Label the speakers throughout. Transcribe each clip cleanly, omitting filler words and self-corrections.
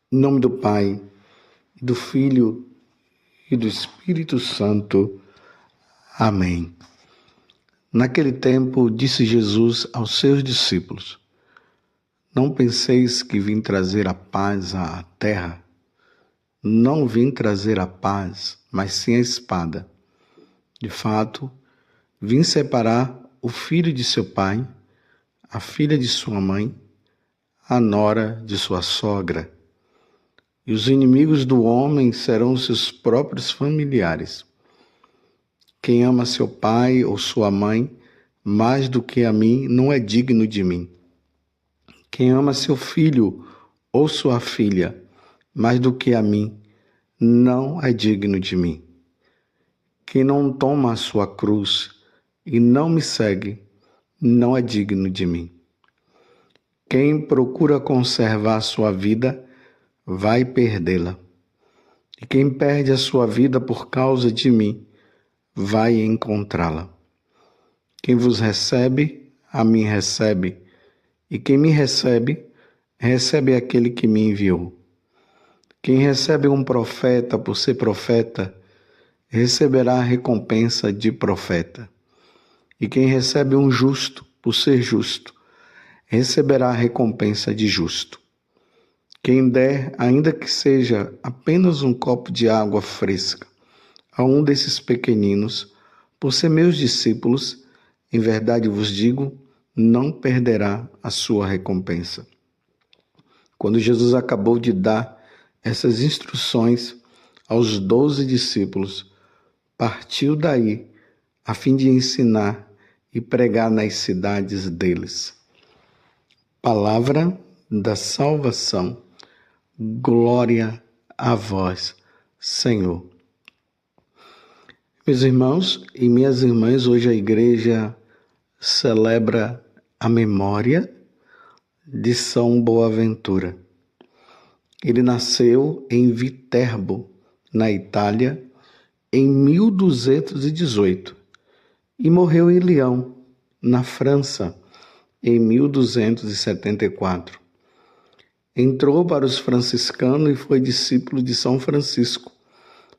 Speaker 1: Em nome do Pai, do Filho e do Espírito Santo. Amém. Naquele tempo, disse Jesus aos seus discípulos: Não penseis que vim trazer a paz à terra. Não vim trazer a paz, mas sim a espada. De fato, vim separar o filho de seu pai, a filha de sua mãe, a nora de sua sogra. E os inimigos do homem serão seus próprios familiares. Quem ama seu pai ou sua mãe mais do que a mim não é digno de mim. Quem ama seu filho ou sua filha mais do que a mim não é digno de mim. Quem não toma a sua cruz e não me segue não é digno de mim. Quem procura conservar sua vida vai perdê-la. E quem perde a sua vida por causa de mim vai encontrá-la. Quem vos recebe, a mim recebe, e quem me recebe, recebe aquele que me enviou. Quem recebe um profeta por ser profeta, receberá a recompensa de profeta. E quem recebe um justo por ser justo, receberá a recompensa de justo. Quem der, ainda que seja apenas um copo de água fresca, a um desses pequeninos, por ser meus discípulos, em verdade vos digo, não perderá a sua recompensa. Quando Jesus acabou de dar essas instruções aos 12 discípulos, partiu daí a fim de ensinar e pregar nas cidades deles. Palavra da salvação. Glória a vós, Senhor. Meus irmãos e minhas irmãs, hoje a igreja celebra a memória de São Boaventura. Ele nasceu em Viterbo, na Itália, em 1218 e morreu em Lyon, na França, em 1274. Entrou para os franciscanos e foi discípulo de São Francisco,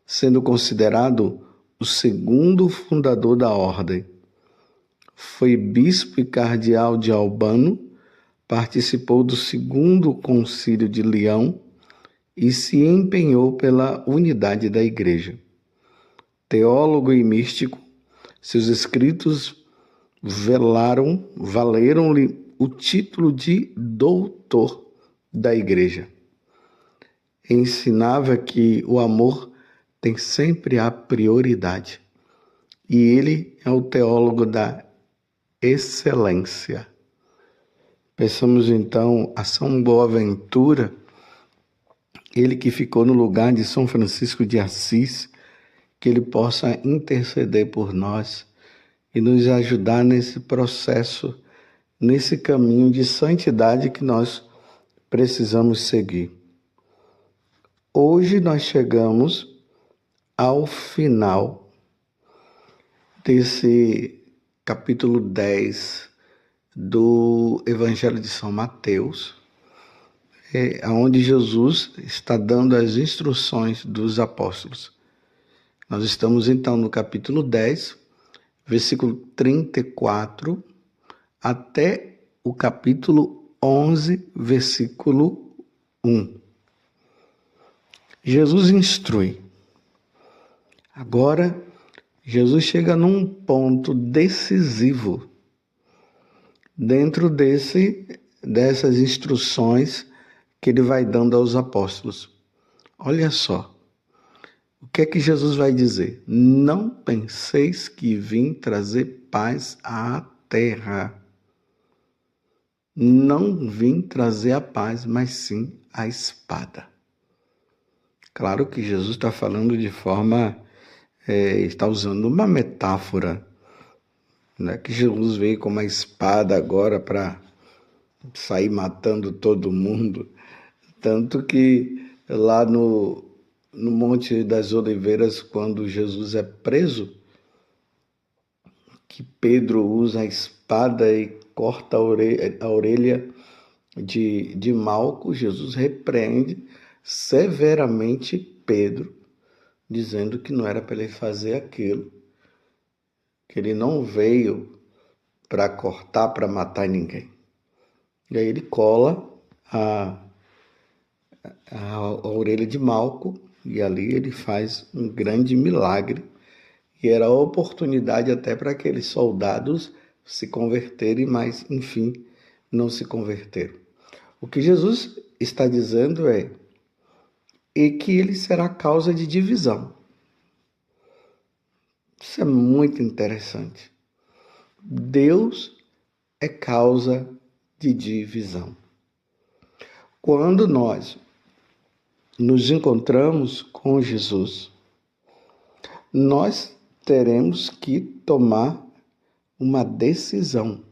Speaker 1: sendo considerado o segundo fundador da ordem. Foi bispo e cardeal de Albano, participou do segundo concílio de Leão e se empenhou pela unidade da Igreja. Teólogo e místico, seus escritos valeram-lhe o título de doutor da Igreja. Ensinava que o amor tem sempre a prioridade. E ele é o teólogo da excelência. Pensamos então a São Boaventura, ele que ficou no lugar de São Francisco de Assis, que ele possa interceder por nós e nos ajudar nesse processo, nesse caminho de santidade que nós precisamos seguir. Hoje nós chegamos ao final desse capítulo 10 do Evangelho de São Mateus, onde Jesus está dando as instruções dos apóstolos. Nós estamos então no capítulo 10, versículo 34, até o capítulo 11, versículo 1. Jesus instrui. Agora, Jesus chega num ponto decisivo dentro dessas instruções que ele vai dando aos apóstolos. Olha só, o que é que Jesus vai dizer? Não penseis que vim trazer paz à terra. Não vim trazer a paz, mas sim a espada. Claro que Jesus está falando de forma, está usando uma metáfora, né? Que Jesus veio com uma espada agora para sair matando todo mundo. Tanto que lá no Monte das Oliveiras, quando Jesus é preso, que Pedro usa a espada e corta a orelha de Malco, Jesus repreende, severamente Pedro, dizendo que não era para ele fazer aquilo, que ele não veio para cortar, para matar ninguém. E aí ele cola a orelha de Malco e ali ele faz um grande milagre. E era a oportunidade até para aqueles soldados se converterem, mas, enfim, não se converteram. O que Jesus está dizendo é que ele será causa de divisão. Isso é muito interessante. Deus é causa de divisão. Quando nós nos encontramos com Jesus, nós teremos que tomar uma decisão.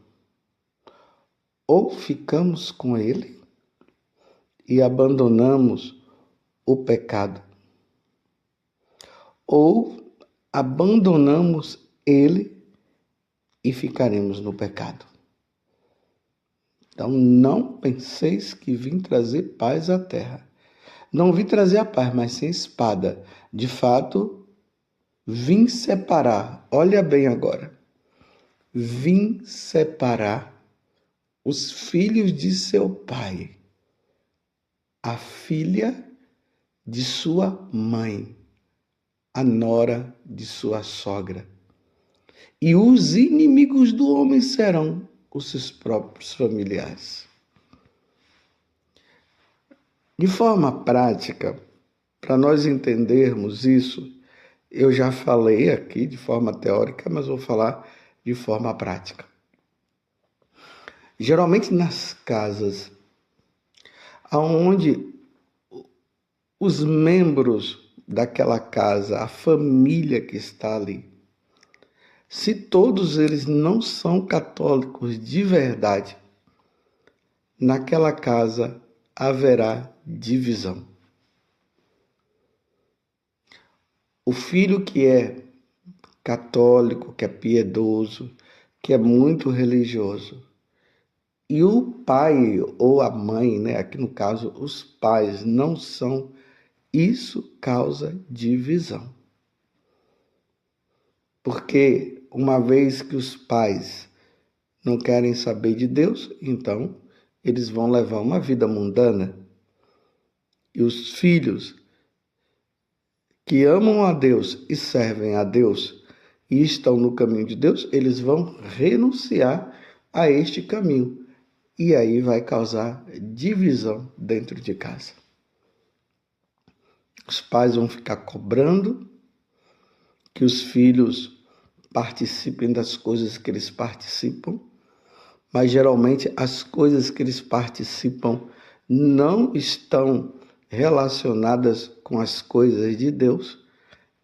Speaker 1: Ou ficamos com Ele e abandonamos o pecado, ou abandonamos Ele e ficaremos no pecado. Então, não penseis que vim trazer paz à terra. Não vim trazer a paz, mas sem espada. De fato, vim separar. Olha bem agora. Vim separar os filhos de seu pai, a filha de sua mãe, a nora de sua sogra. E os inimigos do homem serão os seus próprios familiares. De forma prática, para nós entendermos isso, eu já falei aqui de forma teórica, mas vou falar de forma prática. Geralmente nas casas, onde os membros daquela casa, a família que está ali, se todos eles não são católicos de verdade, naquela casa haverá divisão. O filho que é católico, que é piedoso, que é muito religioso, e o pai ou a mãe, né? Aqui no caso, os pais não são, isso causa divisão. Porque uma vez que os pais não querem saber de Deus, então eles vão levar uma vida mundana. E os filhos que amam a Deus e servem a Deus e estão no caminho de Deus, eles vão renunciar a este caminho. E aí vai causar divisão dentro de casa. Os pais vão ficar cobrando que os filhos participem das coisas que eles participam, mas geralmente as coisas que eles participam não estão relacionadas com as coisas de Deus,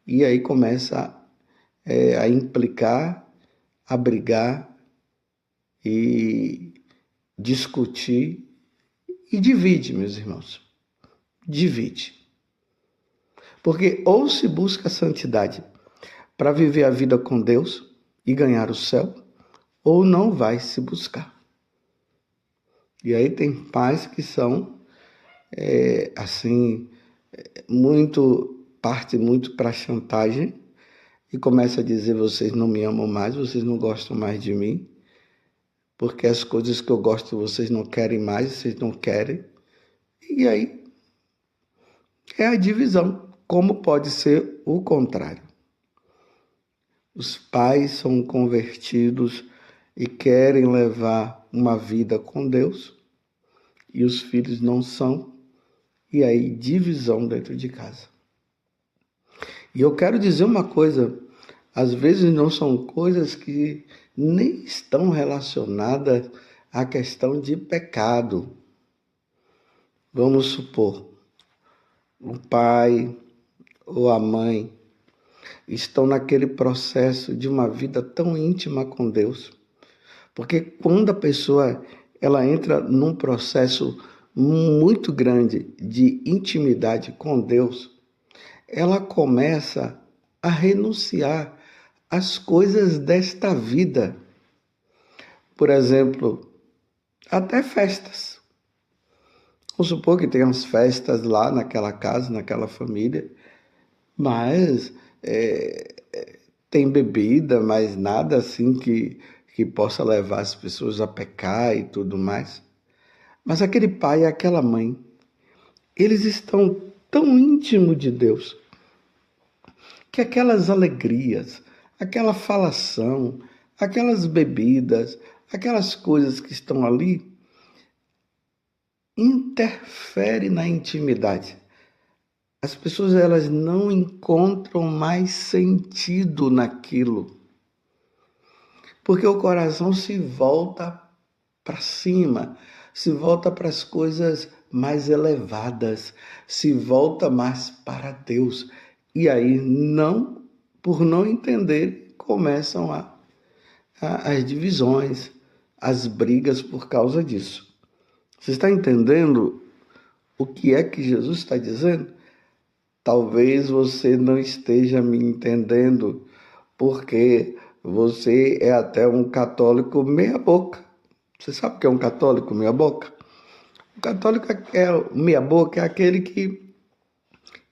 Speaker 1: e aí começa a implicar, a brigar e discutir e divide, meus irmãos. Divide. Porque ou se busca a santidade para viver a vida com Deus e ganhar o céu, ou não vai se buscar. E aí tem pais que são, parte muito para chantagem e começa a dizer: vocês não me amam mais, vocês não gostam mais de mim, porque as coisas que eu gosto vocês não querem mais, vocês não querem. E aí é a divisão. Como pode ser o contrário? Os pais são convertidos e querem levar uma vida com Deus, e os filhos não são, e aí divisão dentro de casa. E eu quero dizer uma coisa, às vezes não são coisas que nem estão relacionadas à questão de pecado. Vamos supor, o pai ou a mãe estão naquele processo de uma vida tão íntima com Deus. Porque quando a pessoa ela entra num processo muito grande de intimidade com Deus, ela começa a renunciar às coisas desta vida. Por exemplo, até festas. Vamos supor que tem umas festas lá naquela casa, naquela família, mas tem bebida, mas nada assim que possa levar as pessoas a pecar e tudo mais. Mas aquele pai e aquela mãe, eles estão tão íntimos de Deus que aquelas alegrias, aquela falação, aquelas bebidas, aquelas coisas que estão ali, interferem na intimidade. As pessoas elas não encontram mais sentido naquilo, porque o coração se volta para cima, se volta para as coisas mais elevadas, se volta mais para Deus. E aí, por não entender, começam as divisões, as brigas por causa disso. Você está entendendo o que é que Jesus está dizendo? Talvez você não esteja me entendendo, porque você é até um católico meia-boca. Você sabe o que é um católico meia-boca? O católico meia-boca é aquele que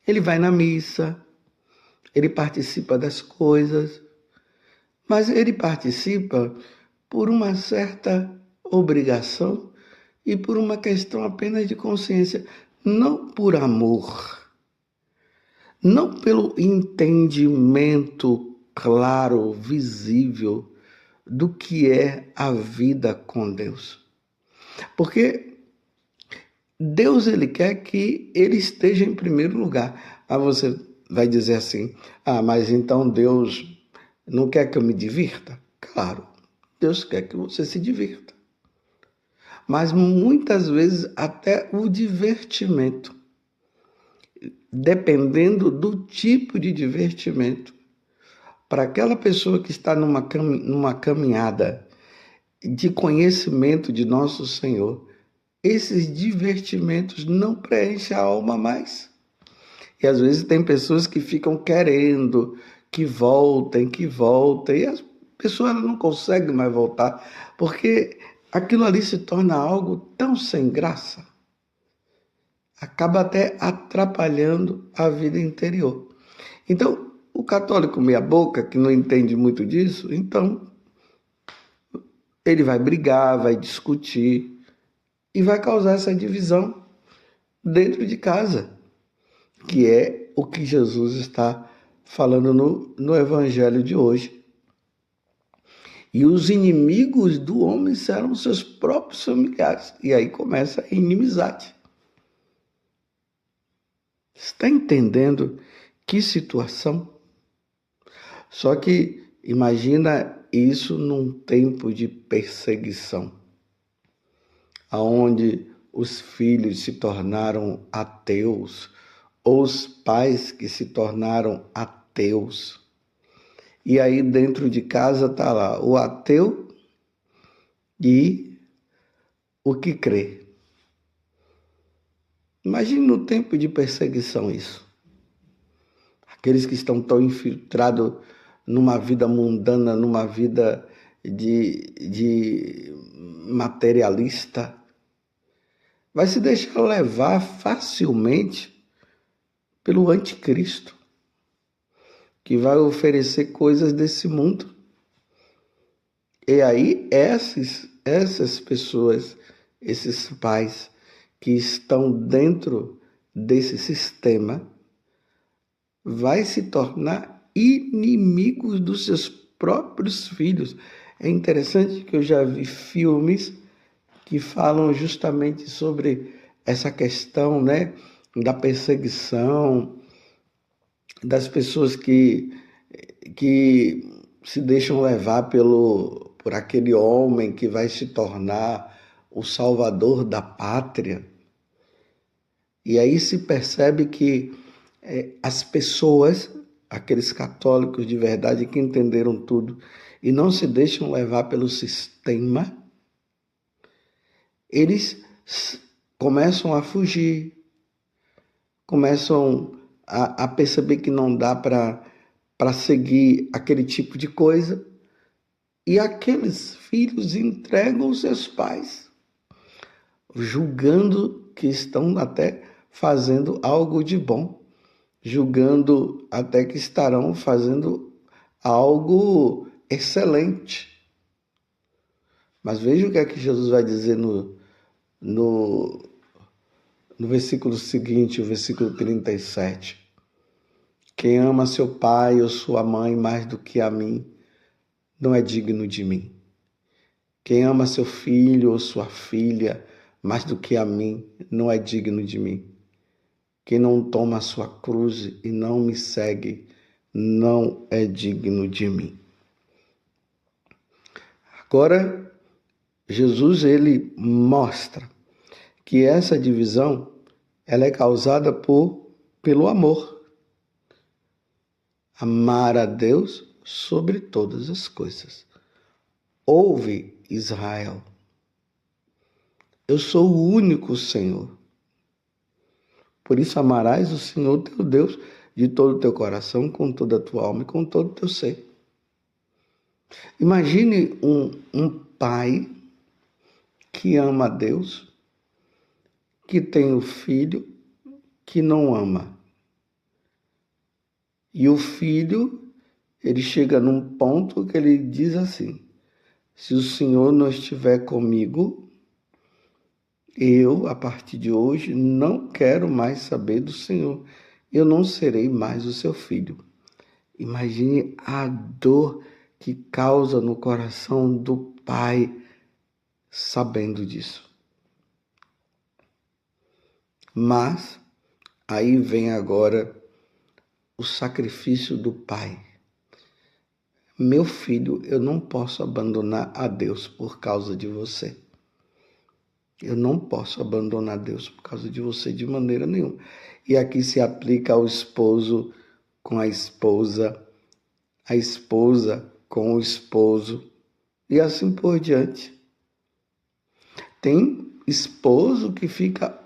Speaker 1: ele vai na missa, ele participa das coisas, mas ele participa por uma certa obrigação e por uma questão apenas de consciência, não por amor, não pelo entendimento claro, visível do que é a vida com Deus. Porque Deus ele quer que ele esteja em primeiro lugar. Aí você vai dizer assim: mas então Deus não quer que eu me divirta? Claro, Deus quer que você se divirta. Mas muitas vezes até o divertimento, dependendo do tipo de divertimento, para aquela pessoa que está numa caminhada de conhecimento de nosso Senhor, esses divertimentos não preenchem a alma mais. E às vezes tem pessoas que ficam querendo que voltem, e as pessoas não conseguem mais voltar, porque aquilo ali se torna algo tão sem graça. Acaba até atrapalhando a vida interior. Então, o católico meia-boca, que não entende muito disso, então ele vai brigar, vai discutir e vai causar essa divisão dentro de casa, que é o que Jesus está falando no Evangelho de hoje. E os inimigos do homem serão seus próprios familiares. E aí começa a inimizade. Está entendendo que situação? Só que imagina isso num tempo de perseguição, aonde os filhos se tornaram ateus, ou os pais que se tornaram ateus. E aí dentro de casa está lá o ateu e o que crê. Imagine no tempo de perseguição isso. Aqueles que estão tão infiltrados numa vida mundana, numa vida de materialista, vai se deixar levar facilmente pelo anticristo, que vai oferecer coisas desse mundo. E aí essas pessoas, esses pais que estão dentro desse sistema, vai se tornar inimigos dos seus próprios filhos. É interessante que eu já vi filmes que falam justamente sobre essa questão, né, da perseguição, das pessoas que se deixam levar por aquele homem que vai se tornar o salvador da pátria. E aí se percebe que as pessoas, aqueles católicos de verdade que entenderam tudo e não se deixam levar pelo sistema, eles começam a fugir, começam a perceber que não dá para seguir aquele tipo de coisa, e aqueles filhos entregam os seus pais, julgando que estão até fazendo algo de bom, julgando até que estarão fazendo algo excelente. Mas veja o que é que Jesus vai dizer no versículo seguinte, o versículo 37. Quem ama seu pai ou sua mãe mais do que a mim, não é digno de mim. Quem ama seu filho ou sua filha mais do que a mim, não é digno de mim. Quem não toma a sua cruz e não me segue, não é digno de mim. Agora, Jesus ele mostra que essa divisão ela é causada pelo amor. Amar a Deus sobre todas as coisas. Ouve, Israel, eu sou o único Senhor. Por isso amarás o Senhor teu Deus de todo o teu coração, com toda a tua alma e com todo o teu ser. Imagine um pai que ama a Deus, que tem o filho que não ama. E o filho, ele chega num ponto que ele diz assim: se o Senhor não estiver comigo, eu, a partir de hoje, não quero mais saber do Senhor. Eu não serei mais o seu filho. Imagine a dor que causa no coração do pai sabendo disso. Mas aí vem agora o sacrifício do pai. Meu filho, eu não posso abandonar a Deus por causa de você. Eu não posso abandonar Deus por causa de você de maneira nenhuma. E aqui se aplica ao esposo com a esposa com o esposo, e assim por diante. Tem esposo que fica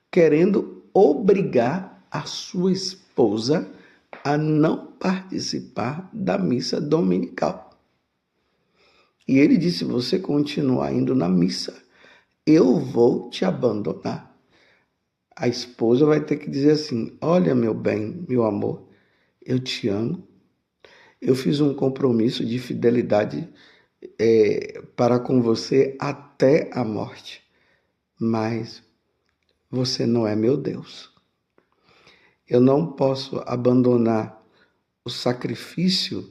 Speaker 1: querendo obrigar a sua esposa a não participar da missa dominical. E ele disse: se você continuar indo na missa, eu vou te abandonar. A esposa vai ter que dizer assim: olha, meu bem, meu amor, eu te amo. Eu fiz um compromisso de fidelidade para com você até a morte. Mas você não é meu Deus. Eu não posso abandonar o sacrifício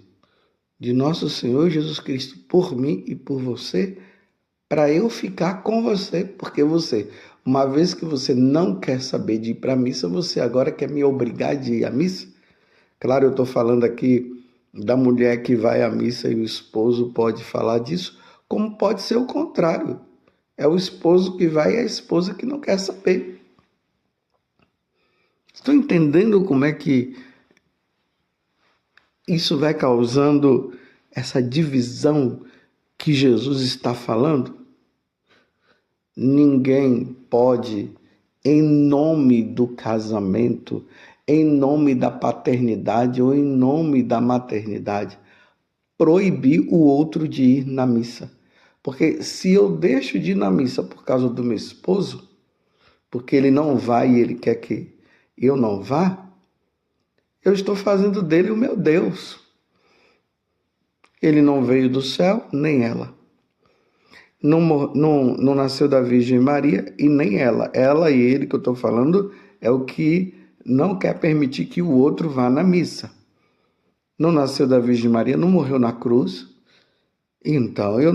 Speaker 1: de nosso Senhor Jesus Cristo por mim e por você, para eu ficar com você, porque você, uma vez que você não quer saber de ir para a missa, você agora quer me obrigar de ir à missa? Claro, eu estou falando aqui da mulher que vai à missa e o esposo pode falar disso, como pode ser o contrário. É o esposo que vai e a esposa que não quer saber. Estou entendendo como é que isso vai causando essa divisão que Jesus está falando? Ninguém pode, em nome do casamento, em nome da paternidade ou em nome da maternidade, proibir o outro de ir na missa. Porque se eu deixo de ir na missa por causa do meu esposo, porque ele não vai e ele quer que eu não vá, eu estou fazendo dele o meu Deus. Ele não veio do céu, nem ela. Não nasceu da Virgem Maria e nem ela. Ela e ele que eu estou falando é o que não quer permitir que o outro vá na missa. Não nasceu da Virgem Maria, não morreu na cruz. Então eu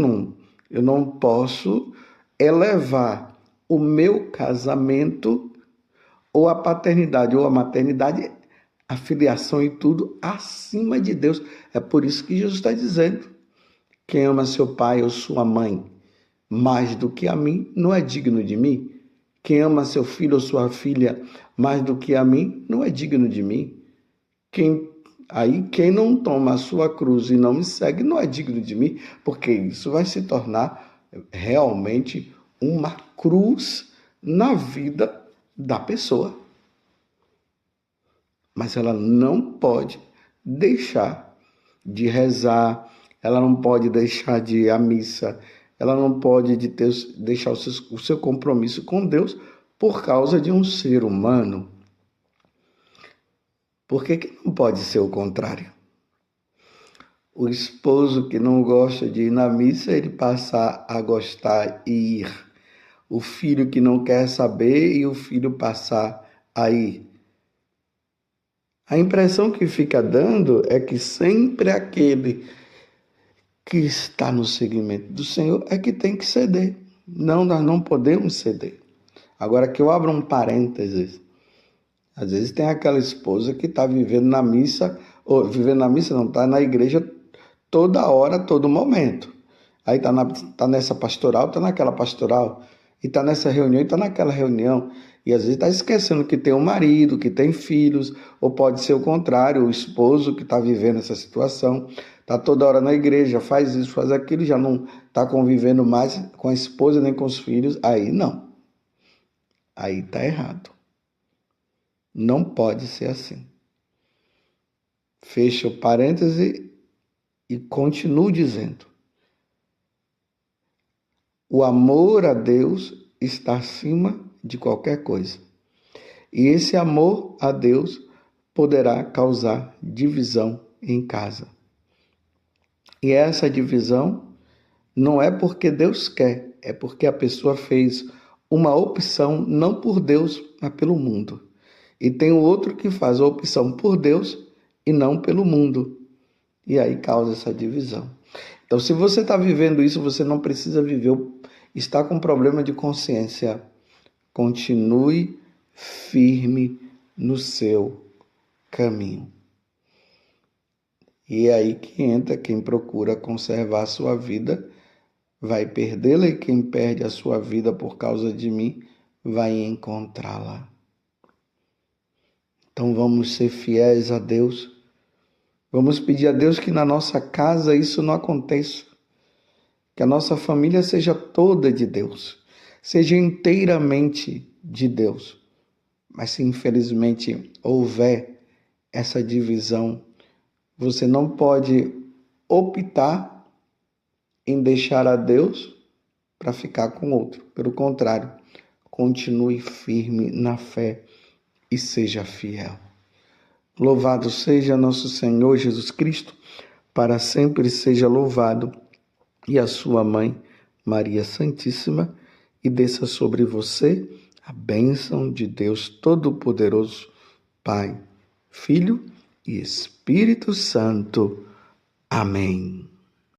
Speaker 1: não posso elevar o meu casamento ou a paternidade ou a maternidade, a filiação e tudo acima de Deus. É por isso que Jesus está dizendo: quem ama seu pai ou sua mãe mais do que a mim, não é digno de mim. Quem ama seu filho ou sua filha mais do que a mim, não é digno de mim. Quem não toma a sua cruz e não me segue, não é digno de mim, porque isso vai se tornar realmente uma cruz na vida da pessoa. Mas ela não pode deixar de rezar, ela não pode deixar de ir à missa, ela não pode deixar o seu compromisso com Deus por causa de um ser humano. Por que não pode ser o contrário? O esposo que não gosta de ir na missa, ele passar a gostar e ir. O filho que não quer saber e o filho passar a ir. A impressão que fica dando é que sempre aquele que está no seguimento do Senhor é que tem que ceder. Não, nós não podemos ceder. Agora que eu abro um parênteses, às vezes tem aquela esposa que está vivendo na missa, ou vivendo na missa não, está na igreja toda hora, todo momento. Aí tá nessa pastoral, está naquela pastoral, e está nessa reunião, e está naquela reunião. E às vezes está esquecendo que tem um marido, que tem filhos, ou pode ser o contrário, o esposo que está vivendo essa situação, está toda hora na igreja, faz isso, faz aquilo, já não está convivendo mais com a esposa nem com os filhos, aí não. Aí está errado. Não pode ser assim. Fecha o parêntese e continuo dizendo. O amor a Deus está acima de qualquer coisa. E esse amor a Deus poderá causar divisão em casa. E essa divisão não é porque Deus quer, é porque a pessoa fez uma opção não por Deus, mas pelo mundo. E tem o outro que faz a opção por Deus e não pelo mundo. E aí causa essa divisão. Então, se você está vivendo isso, você não precisa viver, está com problema de consciência. Continue firme no seu caminho. E é aí que entra quem procura conservar a sua vida, vai perdê-la, e quem perde a sua vida por causa de mim, vai encontrá-la. Então vamos ser fiéis a Deus. Vamos pedir a Deus que na nossa casa isso não aconteça. Que a nossa família seja toda de Deus. Seja inteiramente de Deus. Mas se infelizmente houver essa divisão, você não pode optar em deixar a Deus para ficar com outro. Pelo contrário, continue firme na fé e seja fiel. Louvado seja nosso Senhor Jesus Cristo, para sempre seja louvado, e a sua mãe, Maria Santíssima, e desça sobre você a bênção de Deus Todo-Poderoso, Pai, Filho e Espírito Santo. Amém.